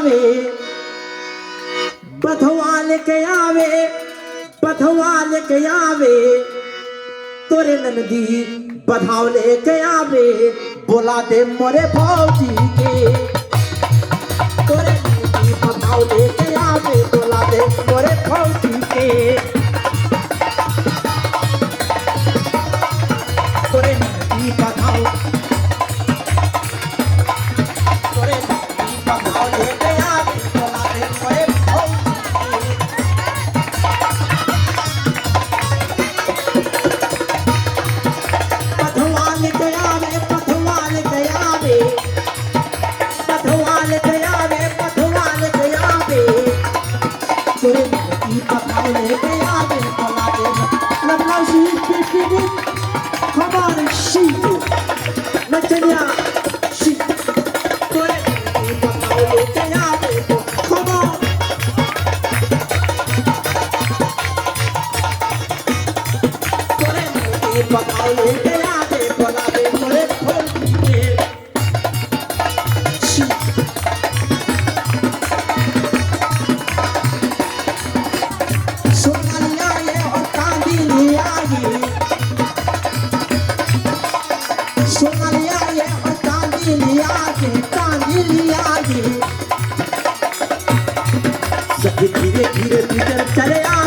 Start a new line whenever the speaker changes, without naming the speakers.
आवे, बधवा लेके आवे, बधवा लेके आवे, तोरे नंदी बधाव लेके आवे, बोला दे मोरे भौजी के, तोरे नंदी बधाव लेके आवे, बोला दे मोरे भौजी के, तोरे नंदी बधाव, तोरे नंदी बधाव लेके आवे, बोला दे मोरे भौजी के, बधवा लेके आवे, बधवा लेके आवे, बधवा लेके आवे, बधवा लेके आवे, तोरे नंदी बधाव लेके आवे, बोला दे लखनऊ शी पीपी हमारे शी नचनिया शी, तोरे नंदी बधाव लेके आवे, खमा तोरे नंदी बधाव लेके आवे, बोला दे मोरे भौजी के, शी सोनालिया ये और कांदिलिया ये, सोनालिया ये और कांदिलिया ये, कांदिलिया ये, सभी धीरे धीरे भीतर चले आ